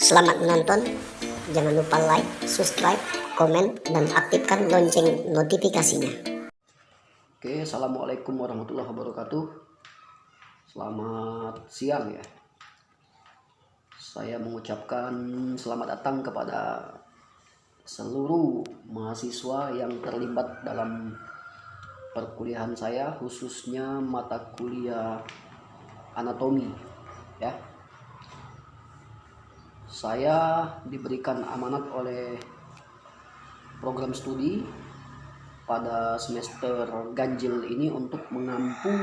Selamat menonton, jangan lupa like, subscribe, komen, dan aktifkan lonceng notifikasinya. Oke, assalamualaikum warahmatullahi wabarakatuh. Selamat siang ya. Saya mengucapkan selamat datang kepada seluruh mahasiswa yang terlibat dalam perkuliahan saya, khususnya mata kuliah anatomi ya. Saya diberikan amanat oleh program studi pada semester ganjil ini untuk mengampu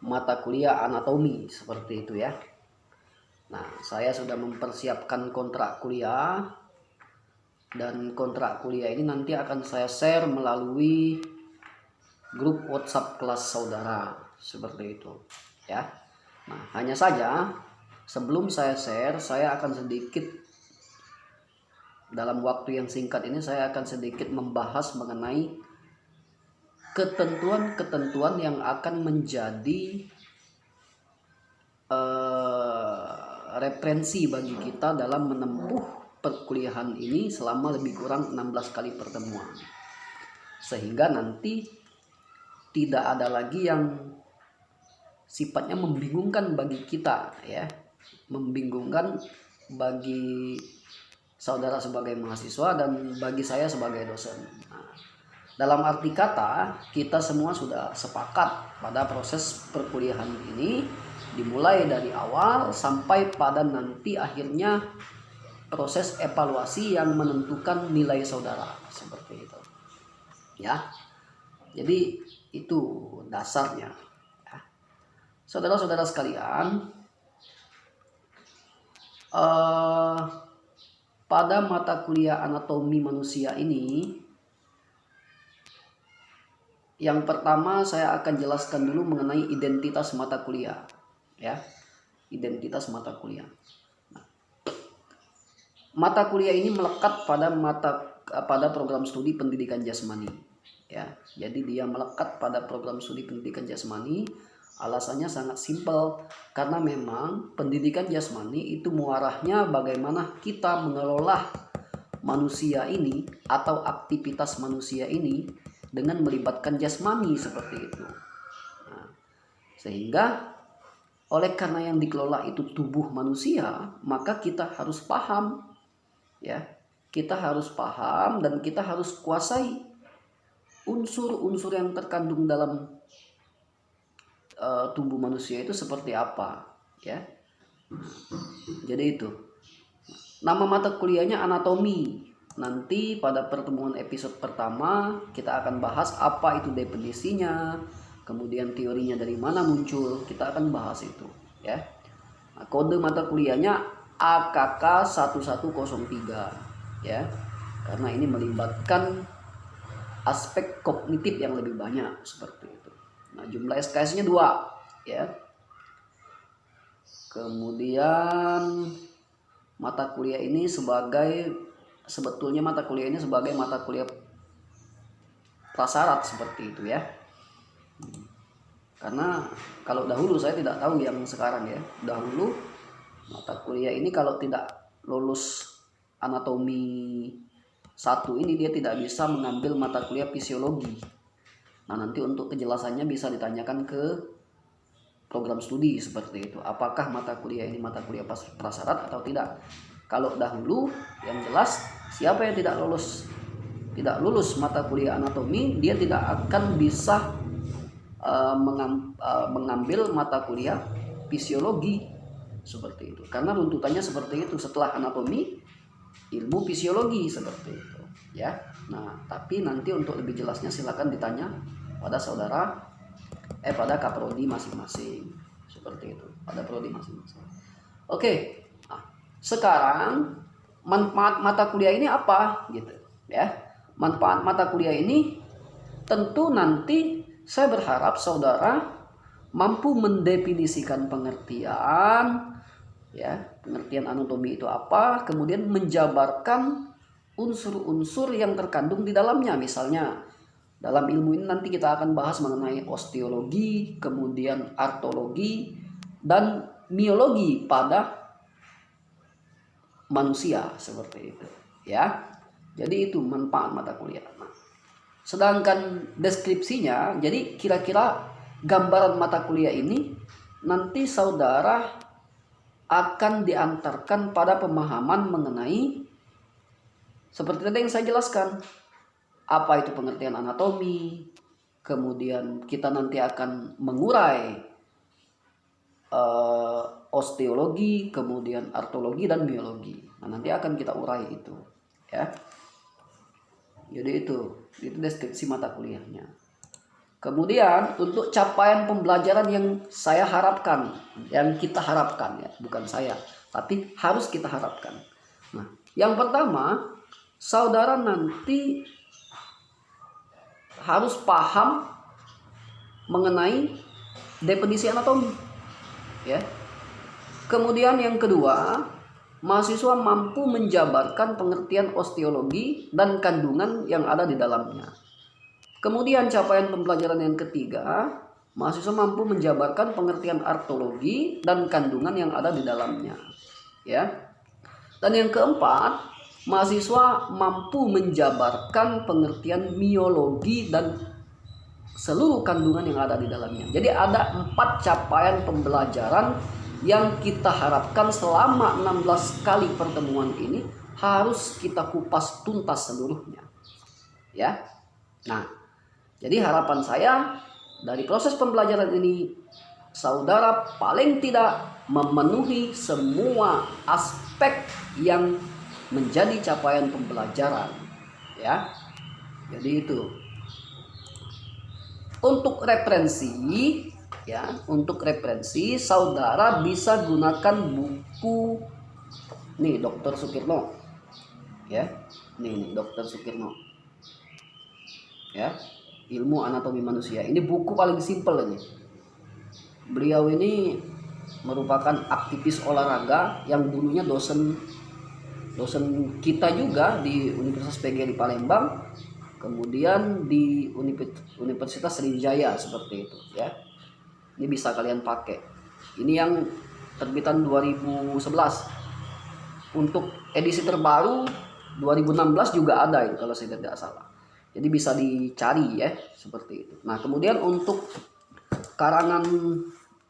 mata kuliah anatomi seperti itu ya. Nah, saya sudah mempersiapkan kontrak kuliah, dan kontrak kuliah ini nanti akan saya share melalui grup WhatsApp kelas saudara seperti itu ya. Nah, hanya saja sebelum saya share, saya akan sedikit dalam waktu yang singkat ini saya akan sedikit membahas mengenai ketentuan-ketentuan yang akan menjadi referensi bagi kita dalam menempuh perkuliahan ini selama lebih kurang 16 kali pertemuan, sehingga nanti tidak ada lagi yang sifatnya membingungkan bagi kita ya, membingungkan bagi saudara sebagai mahasiswa dan bagi saya sebagai dosen. Nah, dalam arti kata, kita semua sudah sepakat pada proses perkuliahan ini dimulai dari awal sampai pada nanti akhirnya proses evaluasi yang menentukan nilai saudara seperti itu ya. Jadi itu dasarnya ya. Saudara-saudara sekalian, pada mata kuliah anatomi manusia ini, yang pertama saya akan jelaskan dulu mengenai identitas mata kuliah ya. Identitas mata kuliah. Mata kuliah ini melekat pada program studi pendidikan jasmani ya. Jadi dia melekat pada program studi pendidikan jasmani. Alasannya sangat simpel, karena memang pendidikan jasmani itu muarahnya bagaimana kita mengelola manusia ini atau aktivitas manusia ini dengan melibatkan jasmani seperti itu. Nah, sehingga oleh karena yang dikelola itu tubuh manusia, maka kita harus paham ya. Kita harus paham dan kita harus kuasai unsur-unsur yang terkandung dalam tubuh manusia itu seperti apa ya. Jadi itu nama mata kuliahnya anatomi. Nanti pada pertemuan episode pertama kita akan bahas apa itu definisinya, kemudian teorinya dari mana muncul, kita akan bahas itu ya. Nah, kode mata kuliahnya AKK 1103 ya, karena ini melibatkan aspek kognitif yang lebih banyak seperti itu. Nah, jumlah SKS-nya 2 ya. Kemudian mata kuliah ini sebetulnya mata kuliah ini sebagai mata kuliah prasyarat seperti itu ya. Karena kalau dahulu, saya tidak tahu yang sekarang ya, dahulu mata kuliah ini kalau tidak lulus anatomi 1 ini dia tidak bisa mengambil mata kuliah fisiologi. Nah, nanti untuk kejelasannya bisa ditanyakan ke program studi seperti itu. Apakah mata kuliah ini mata kuliah prasyarat atau tidak? Kalau dahulu yang jelas, siapa yang tidak lulus mata kuliah anatomi, dia tidak akan bisa mengambil mata kuliah fisiologi seperti itu. Karena runtutannya seperti itu, setelah anatomi ilmu fisiologi seperti itu ya. Nah, tapi nanti untuk lebih jelasnya silakan ditanya pada saudara pada kaprodi masing-masing seperti itu, pada prodi masing-masing. Oke. Nah, sekarang manfaat mata kuliah ini apa gitu ya. Manfaat mata kuliah ini tentu nanti saya berharap saudara mampu mendefinisikan pengertian ya, pengertian anatomi itu apa, kemudian menjabarkan unsur-unsur yang terkandung di dalamnya. Misalnya dalam ilmu ini nanti kita akan bahas mengenai osteologi, kemudian artologi dan miologi pada manusia seperti itu ya. Jadi itu manfaat mata kuliah. Nah, sedangkan deskripsinya, jadi kira-kira gambaran mata kuliah ini nanti saudara akan diantarkan pada pemahaman mengenai seperti tadi yang saya jelaskan, apa itu pengertian anatomi, kemudian kita nanti akan mengurai osteologi, kemudian artologi dan biologi. Nah, nanti akan kita urai itu ya. Jadi itu deskripsi mata kuliahnya. Kemudian untuk capaian pembelajaran yang saya harapkan, yang kita harapkan ya, bukan saya, tapi harus kita harapkan. Nah, yang pertama, saudara nanti harus paham mengenai definisi anatomi, ya. Kemudian yang kedua, mahasiswa mampu menjabarkan pengertian osteologi dan kandungan yang ada di dalamnya. Kemudian capaian pembelajaran yang ketiga, mahasiswa mampu menjabarkan pengertian artologi dan kandungan yang ada di dalamnya, ya. Dan yang keempat, mahasiswa mampu menjabarkan pengertian miologi dan seluruh kandungan yang ada di dalamnya. Jadi ada 4 capaian pembelajaran yang kita harapkan selama 16 kali pertemuan ini harus kita kupas tuntas seluruhnya, ya. Nah, jadi harapan saya dari proses pembelajaran ini, saudara paling tidak memenuhi semua aspek yang menjadi capaian pembelajaran, ya. Jadi itu. Untuk referensi, ya, untuk referensi saudara bisa gunakan buku nih Dr. Sukirno, ya. Nih Dr. Sukirno, ya. Ilmu Anatomi Manusia. Ini buku paling simpel ini. Beliau ini merupakan aktivis olahraga yang dulunya dosen kita juga di Universitas PGRI Palembang, kemudian di Universitas Sriwijaya seperti itu, ya. Ini bisa kalian pakai. Ini yang terbitan 2011. Untuk edisi terbaru 2016 juga ada itu kalau saya tidak salah. Jadi bisa dicari ya seperti itu. Nah, kemudian untuk karangan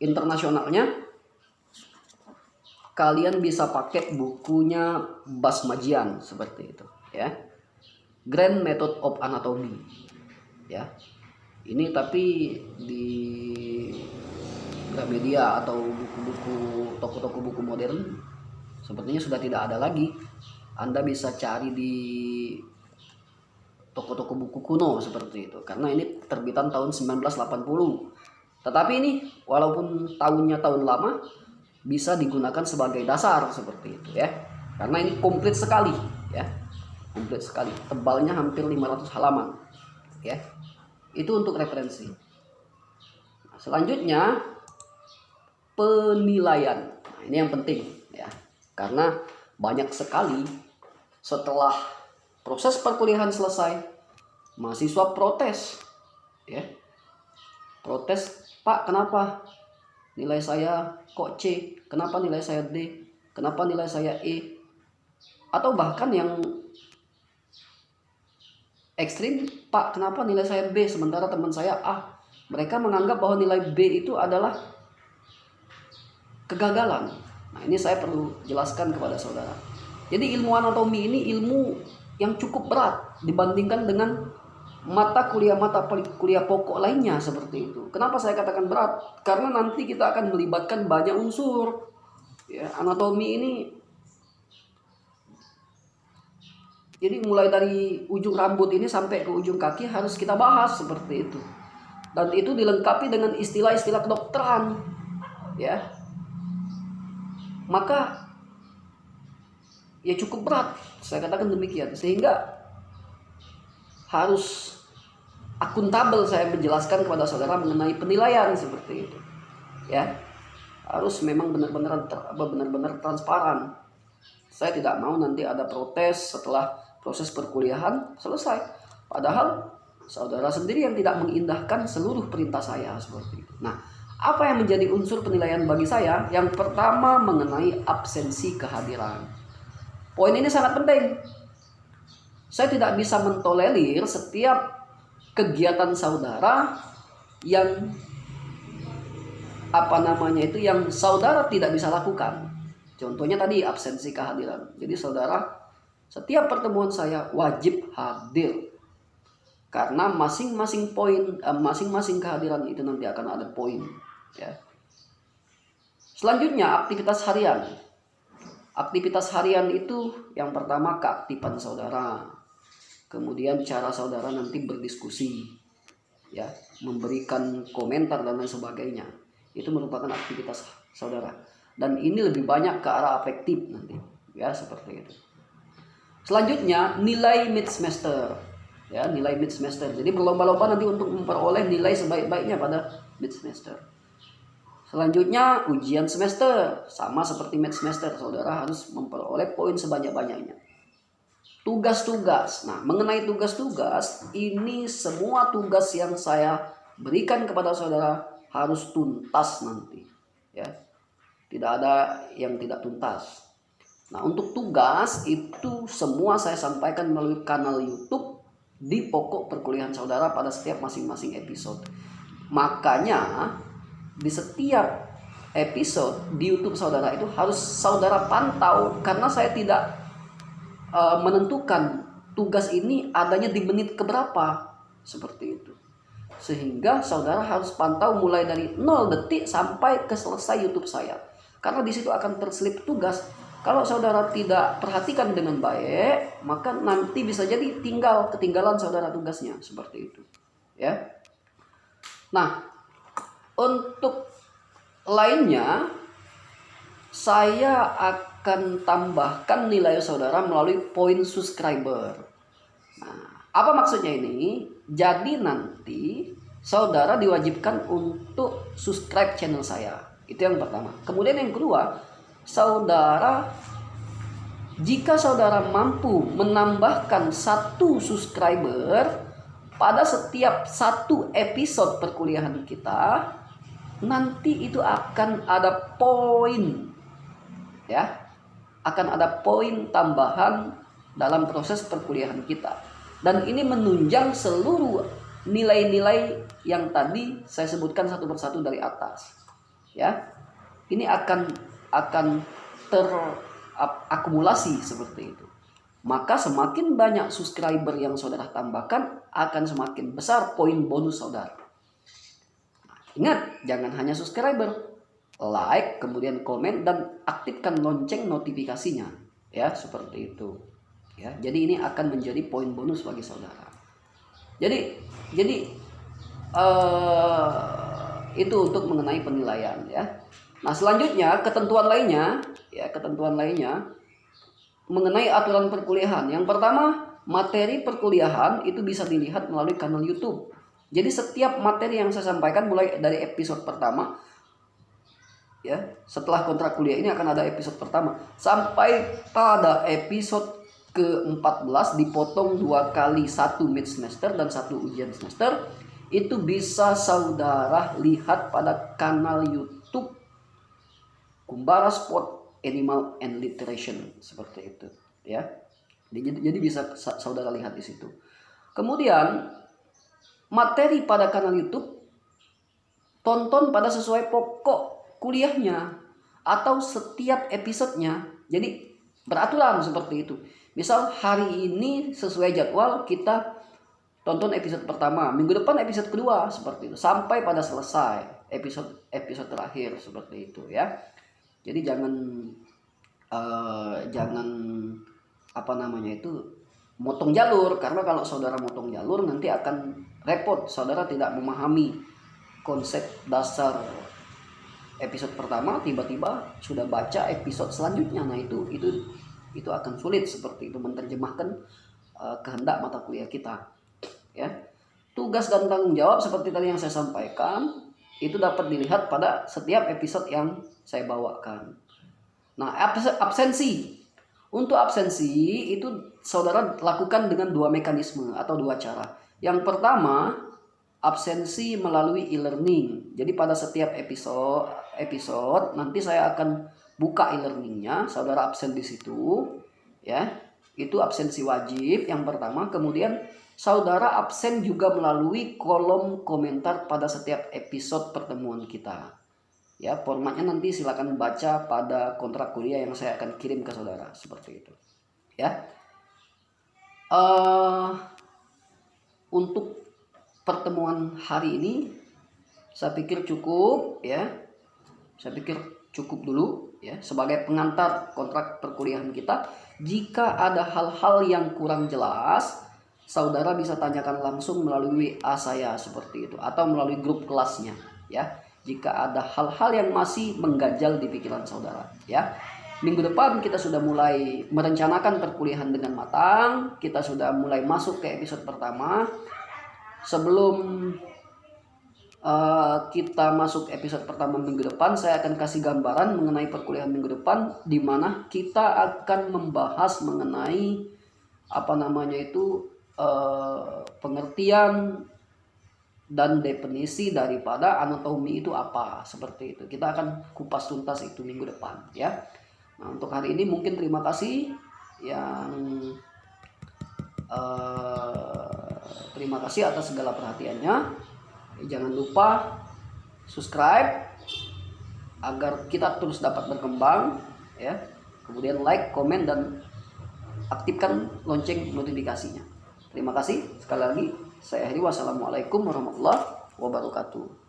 internasionalnya kalian bisa pakai bukunya Basmajian seperti itu, ya. Grand Method of Anatomy, ya. Ini tapi di Gramedia atau buku-buku toko-toko buku modern sepertinya sudah tidak ada lagi. Anda bisa cari di toko-toko buku kuno seperti itu, karena ini terbitan tahun 1980. Tetapi ini walaupun tahunnya tahun lama, bisa digunakan sebagai dasar seperti itu, ya. Karena ini komplit sekali, ya. Komplit sekali. Tebalnya hampir 500 halaman, ya. Itu untuk referensi. Nah, selanjutnya penilaian. Nah, ini yang penting, ya. Karena banyak sekali setelah proses perkuliahan selesai, mahasiswa protes, ya. Protes, Pak, kenapa nilai saya kok C? Kenapa nilai saya D? Kenapa nilai saya E? Atau bahkan yang ekstrim, Pak, kenapa nilai saya B sementara teman saya A? Mereka menganggap bahwa nilai B itu adalah kegagalan. Nah, ini saya perlu jelaskan kepada saudara. Jadi ilmu anatomi ini ilmu yang cukup berat dibandingkan dengan mata kuliah pokok lainnya seperti itu. Kenapa saya katakan berat? Karena nanti kita akan melibatkan banyak unsur. Ya, anatomi ini jadi mulai dari ujung rambut ini sampai ke ujung kaki harus kita bahas seperti itu. Dan itu dilengkapi dengan istilah-istilah kedokteran, ya. Maka ya cukup berat, saya katakan demikian. Sehingga harus akuntabel saya menjelaskan kepada saudara mengenai penilaian seperti itu, ya. Harus memang benar-benar transparan. Saya tidak mau nanti ada protes setelah proses perkuliahan selesai, padahal saudara sendiri yang tidak mengindahkan seluruh perintah saya seperti itu. Nah, apa yang menjadi unsur penilaian bagi saya? Yang pertama mengenai absensi kehadiran. Poin ini sangat penting. Saya tidak bisa mentolerir setiap kegiatan saudara yang yang saudara tidak bisa lakukan. Contohnya tadi absensi kehadiran. Jadi saudara, setiap pertemuan saya wajib hadir. Karena masing-masing kehadiran itu nanti akan ada poin, ya. Selanjutnya aktivitas harian. Aktivitas harian itu yang pertama keaktifan saudara. Kemudian cara saudara nanti berdiskusi, ya, memberikan komentar dan lain sebagainya. Itu merupakan aktivitas saudara. Dan ini lebih banyak ke arah afektif nanti, ya, seperti itu. Selanjutnya nilai mid semester, ya, nilai mid semester. Jadi berlomba-lomba nanti untuk memperoleh nilai sebaik-baiknya pada mid semester. Selanjutnya ujian semester, sama seperti mid semester, saudara harus memperoleh poin sebanyak-banyaknya. Tugas-tugas. Nah, mengenai tugas-tugas, ini semua tugas yang saya berikan kepada saudara harus tuntas nanti, ya. Tidak ada yang tidak tuntas. Nah, untuk tugas itu semua saya sampaikan melalui kanal YouTube di pokok perkuliahan saudara pada setiap masing-masing episode. Makanya di setiap episode di YouTube saudara itu harus saudara pantau, karena saya tidak menentukan tugas ini adanya di menit keberapa, seperti itu. Sehingga saudara harus pantau mulai dari 0 detik sampai ke selesai YouTube saya. Karena di situ akan terselip tugas. Kalau saudara tidak perhatikan dengan baik, maka nanti bisa jadi ketinggalan saudara tugasnya, seperti itu, ya. Nah, untuk lainnya saya akan tambahkan nilai saudara melalui poin subscriber. Nah, apa maksudnya ini? Jadi nanti saudara diwajibkan untuk subscribe channel saya. Itu yang pertama. Kemudian yang kedua, jika saudara mampu menambahkan 1 subscriber pada setiap 1 episode perkuliahan kita, nanti itu akan ada poin, ya. Akan ada poin tambahan dalam proses perkuliahan kita. Dan ini menunjang seluruh nilai-nilai yang tadi saya sebutkan satu persatu dari atas, ya. Ini akan terakumulasi seperti itu. Maka semakin banyak subscriber yang saudara tambahkan, akan semakin besar poin bonus saudara. Nah, ingat, jangan hanya subscriber, like, kemudian komen, dan aktifkan lonceng notifikasinya, ya, seperti itu, ya. Jadi ini akan menjadi poin bonus bagi saudara. Jadi itu untuk mengenai penilaian, ya. Nah, selanjutnya ketentuan lainnya mengenai aturan perkuliahan. Yang pertama, materi perkuliahan itu bisa dilihat melalui kanal YouTube. Jadi setiap materi yang saya sampaikan mulai dari episode pertama, ya, setelah kontrak kuliah ini akan ada episode pertama sampai pada episode ke-14 dipotong 2 kali, 1 mid semester dan 1 ujian semester. Itu bisa saudara lihat pada kanal YouTube Kumbara Sport Animal and Literature, seperti itu, ya. Jadi bisa saudara lihat di situ. Kemudian materi pada kanal YouTube tonton pada sesuai pokok kuliahnya atau setiap episodenya. Jadi beraturan seperti itu. Misal hari ini sesuai jadwal kita tonton episode pertama, minggu depan episode kedua, seperti itu, sampai pada selesai episode terakhir, seperti itu, ya. Jadi jangan motong jalur, karena kalau saudara motong jalur nanti akan repot. Saudara tidak memahami konsep dasar episode pertama, tiba-tiba sudah baca episode selanjutnya. Nah, itu akan sulit, seperti itu, menerjemahkan kehendak mata kuliah kita, ya. Tugas dan tanggung jawab seperti tadi yang saya sampaikan itu dapat dilihat pada setiap episode yang saya bawakan. Nah, absensi. Untuk absensi itu saudara lakukan dengan 2 mekanisme atau 2 cara. Yang pertama, absensi melalui e-learning. Jadi pada setiap episode nanti saya akan buka e-learningnya, saudara absen di situ. ya. Itu absensi wajib yang pertama. Kemudian saudara absen juga melalui kolom komentar pada setiap episode pertemuan kita. Ya, formatnya nanti silakan baca pada kontrak kuliah yang saya akan kirim ke saudara seperti itu. Ya. Untuk pertemuan hari ini saya pikir cukup ya. Saya pikir cukup dulu ya sebagai pengantar kontrak perkuliahan kita. Jika ada hal-hal yang kurang jelas, saudara bisa tanyakan langsung melalui WA saya seperti itu atau melalui grup kelasnya ya. Jika ada hal-hal yang masih mengganjal di pikiran saudara ya. Minggu depan kita sudah mulai merencanakan perkuliahan dengan matang. Kita sudah mulai masuk ke episode pertama. Sebelum kita masuk episode pertama minggu depan, saya akan kasih gambaran mengenai perkuliahan minggu depan, di mana kita akan membahas mengenai pengertian dan definisi daripada anatomi itu apa, seperti itu. Kita akan kupas tuntas itu minggu depan ya. Nah, untuk hari ini mungkin terima kasih yang terima kasih atas segala perhatiannya. Jangan lupa subscribe agar kita terus dapat berkembang ya. Kemudian like, komen, dan aktifkan lonceng notifikasinya. Terima kasih sekali lagi. Saya akhiri. Wassalamualaikum warahmatullahi wabarakatuh.